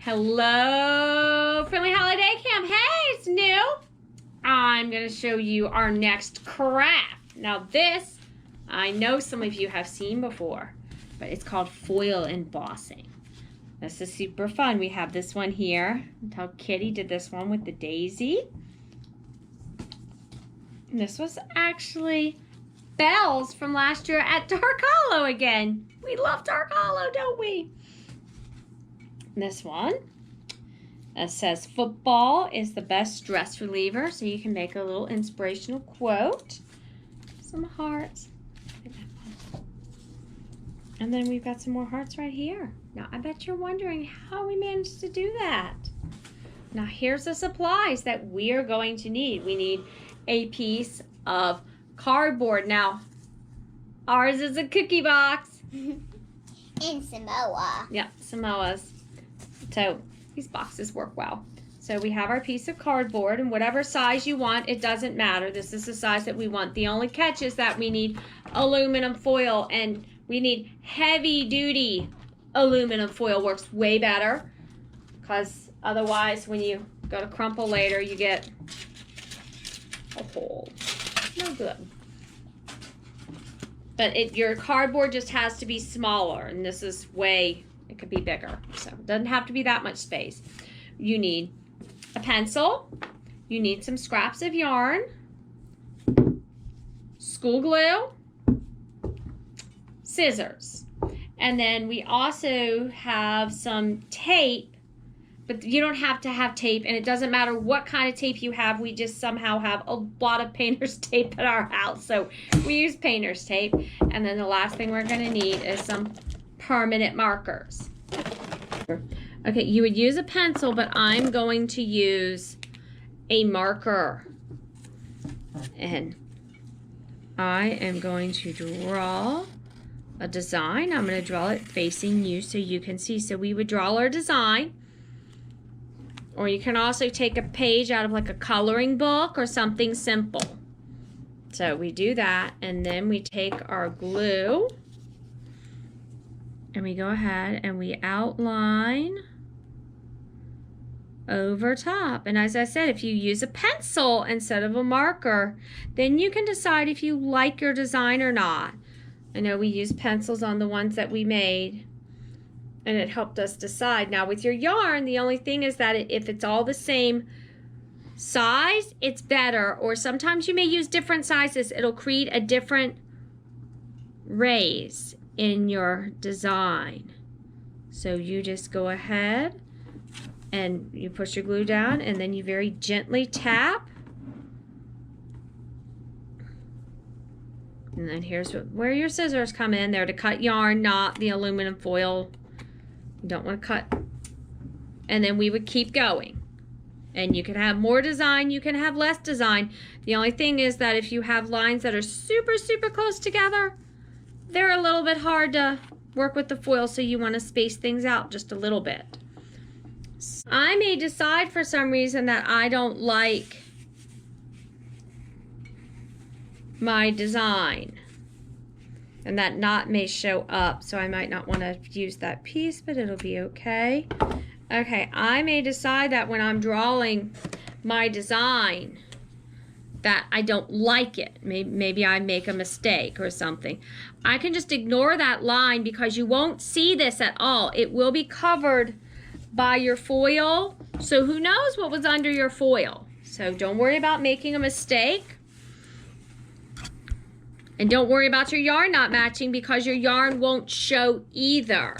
Hello, Friendly Holiday Camp. Hey, it's new. I'm going to show you our next craft. Now this, I know some of you have seen before, but it's called foil embossing. This is super fun. We have this one here. Until Kitty did this one with the daisy. And this was actually Belle's from last year at Dark Hollow again. We love Dark Hollow, don't we? This one, it says football is the best stress reliever, so you can make a little inspirational quote. Some hearts. And then we've got some more hearts right here. Now, I bet you're wondering how we managed to do that. Now, here's the supplies that we are going to need. We need a piece of cardboard. Now, ours is a cookie box. And Samoa. Yep, Samoa's. So these boxes work well. So we have our piece of cardboard, and whatever size you want, it doesn't matter. This is the size that we want. The only catch is that we need aluminum foil, and we need heavy duty aluminum foil. Works way better, because otherwise when you go to crumple later, you get a hole. No good. But your cardboard just has to be smaller, and this is it could be bigger. So it doesn't have to be that much space. You need a pencil. You need some scraps of yarn, school glue, scissors. And then we also have some tape, but you don't have to have tape, and it doesn't matter what kind of tape you have. We just somehow have a lot of painter's tape at our house, so we use painter's tape. And then the last thing we're going to need is some permanent markers. Okay, you would use a pencil, but I'm going to use a marker. And I am going to draw a design. I'm going to draw it facing you so you can see. So we would draw our design. Or you can also take a page out of like a coloring book or something simple. So we do that, and then we take our glue and we go ahead and we outline over top. And as I said, if you use a pencil instead of a marker, then you can decide if you like your design or not. I know we used pencils on the ones that we made, and it helped us decide. Now with your yarn, the only thing is that if it's all the same size, it's better. Or sometimes you may use different sizes. It'll create a different raise in your design. So you just go ahead and you push your glue down, and then you very gently tap. And then here's where your scissors come in. They're to cut yarn, not the aluminum foil. You don't want to cut. And then we would keep going. And you can have more design, you can have less design. The only thing is that if you have lines that are super, super close together, they're a little bit hard to work with the foil, so you want to space things out just a little bit. I may decide for some reason that I don't like my design, and that knot may show up, so I might not want to use that piece, but it'll be okay. Okay, I may decide that when I'm drawing my design that I don't like it. Maybe I make a mistake or something. I can just ignore that line because you won't see this at all. It will be covered by your foil, so who knows what was under your foil. So don't worry about making a mistake. And don't worry about your yarn not matching, because your yarn won't show either.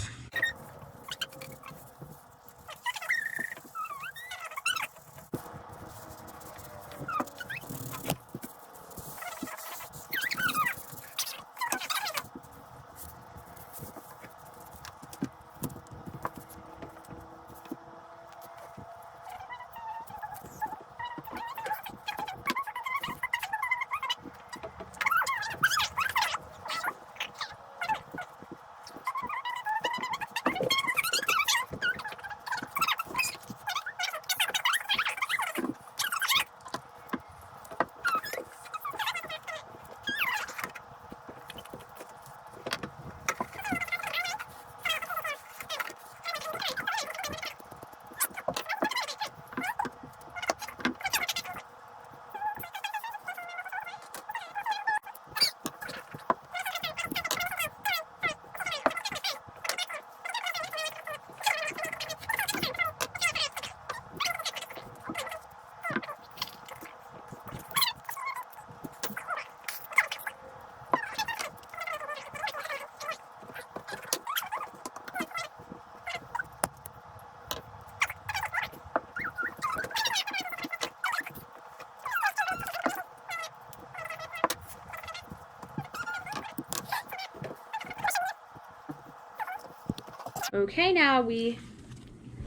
Okay, now we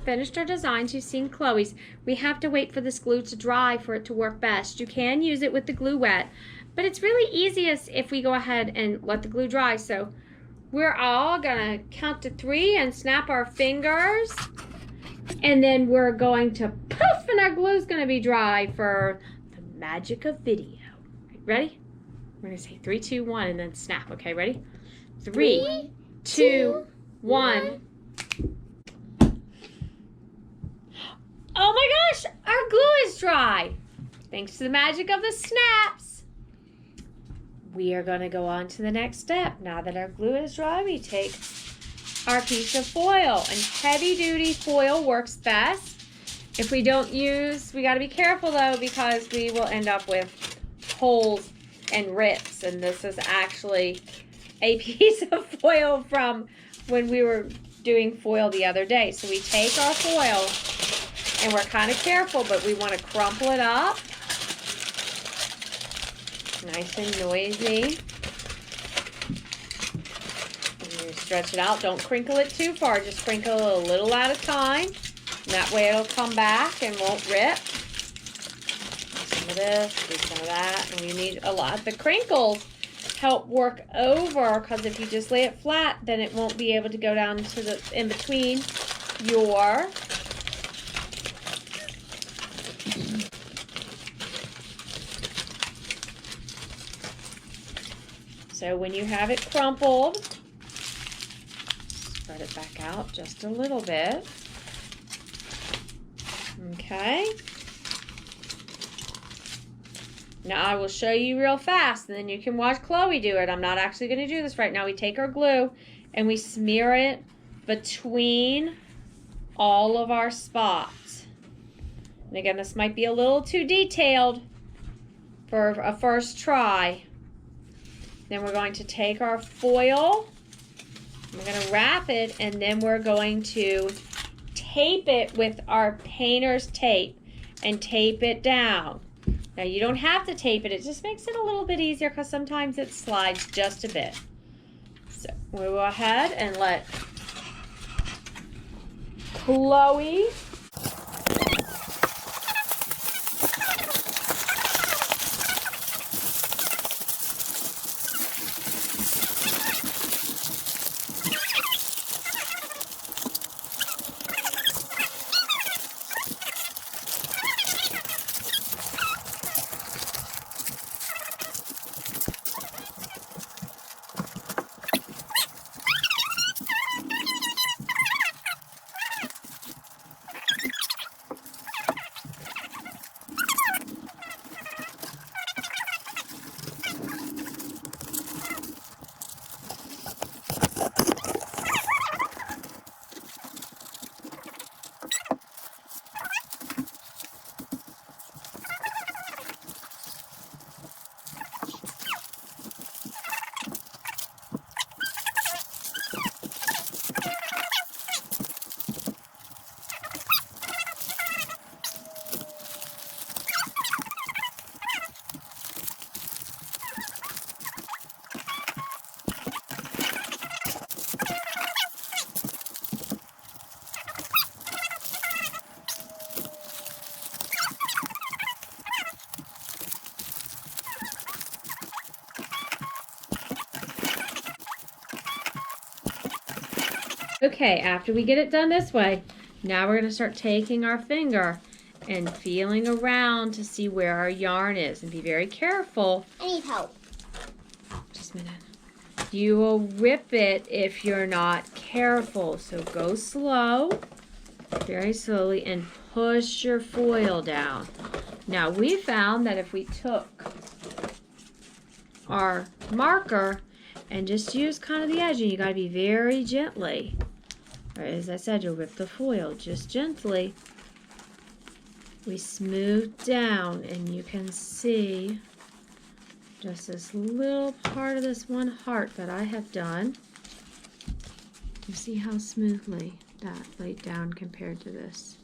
finished our designs. You've seen Chloe's. We have to wait for this glue to dry for it to work best. You can use it with the glue wet, but it's really easiest if we go ahead and let the glue dry. So we're all gonna count to 3 and snap our fingers, and then we're going to poof, and our glue's gonna be dry for the magic of video. Ready? We're gonna say 3, 2, 1, and then snap. Okay, ready? 3, 2, 1. Oh my gosh, our glue is dry. Thanks to the magic of the snaps. We are going to go on to the next step. Now that our glue is dry, we take our piece of foil. And heavy duty foil works best. If we don't use, we got to be careful though, because we will end up with holes and rips. And this is actually a piece of foil from when we were doing foil the other day. So we take our foil, and we're kind of careful, but we want to crumple it up. Nice and noisy. And you stretch it out. Don't crinkle it too far. Just crinkle it a little at a time. And that way it'll come back and won't rip. Some of this, do some of that. And we need a lot. The crinkles help work over, because if you just lay it flat, then it won't be able to go down to the in between your So when you have it crumpled, spread it back out just a little bit. Okay. Now I will show you real fast, and then you can watch Chloe do it. I'm not actually going to do this right now. We take our glue and we smear it between all of our spots. And again, this might be a little too detailed for a first try. Then we're going to take our foil, we're going to wrap it, and then we're going to tape it with our painter's tape and tape it down. Now you don't have to tape it, it just makes it a little bit easier because sometimes it slides just a bit. So we'll go ahead and let Chloe Okay, after we get it done this way, now we're going to start taking our finger and feeling around to see where our yarn is. And be very careful. I need help. Just a minute. You will rip it if you're not careful. So go slow, very slowly, and push your foil down. Now we found that if we took our marker and just use kind of the edge, and you got to be very gently. Right, as I said, you'll rip the foil just gently. We smooth down, and you can see just this little part of this one heart that I have done. You see how smoothly that laid down compared to this.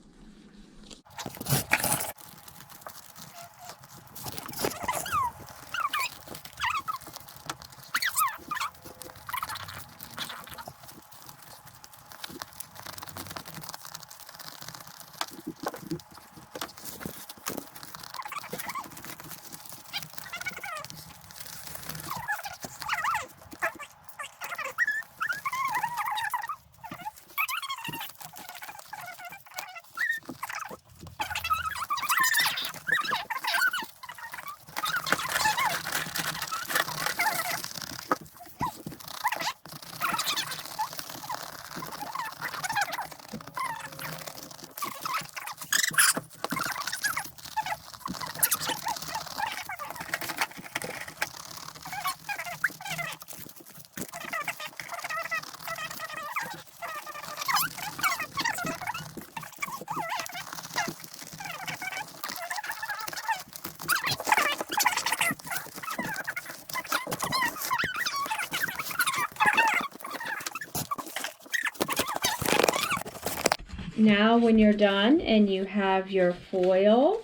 Now when you're done and you have your foil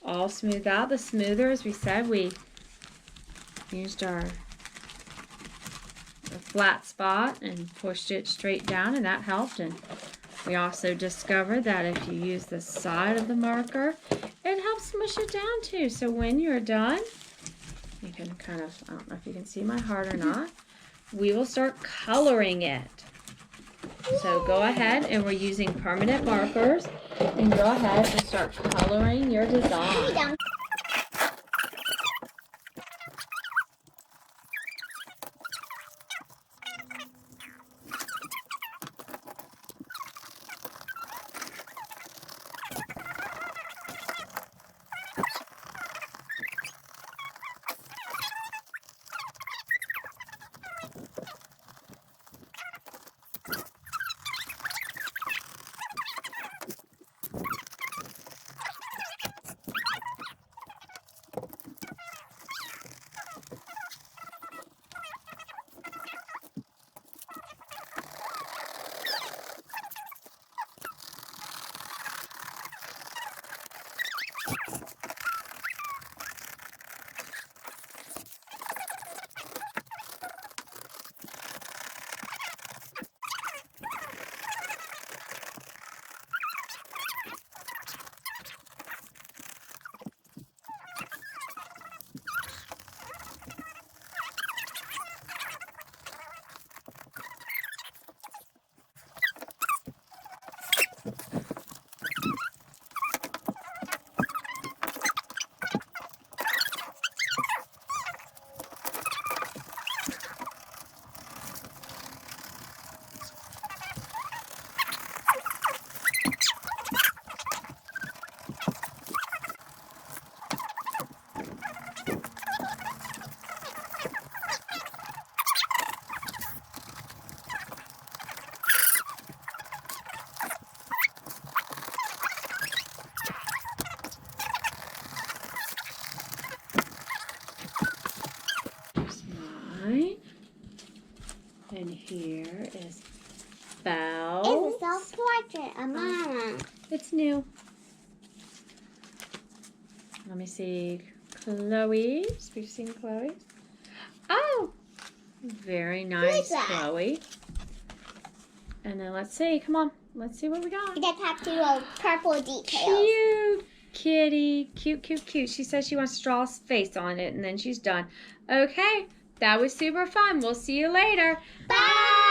all smoothed out, the smoother, as we said, we used our flat spot and pushed it straight down, and that helped. And we also discovered that if you use the side of the marker, it helps smush it down too. So when you're done, you can kind of, I don't know if you can see my heart or not, we will start coloring it. So go ahead, and we're using permanent markers, and go ahead and start coloring your design. And here is Belle. It's a self-portrait of Mama. It's new. Let me see. Chloe's. We've seen Chloe's. Oh! Very nice, Chloe. And then let's see. Come on. Let's see what we got. We just have to do purple details. Cute kitty. Cute, cute, cute. She says she wants to draw a face on it, and then she's done. Okay. That was super fun. We'll see you later. Bye!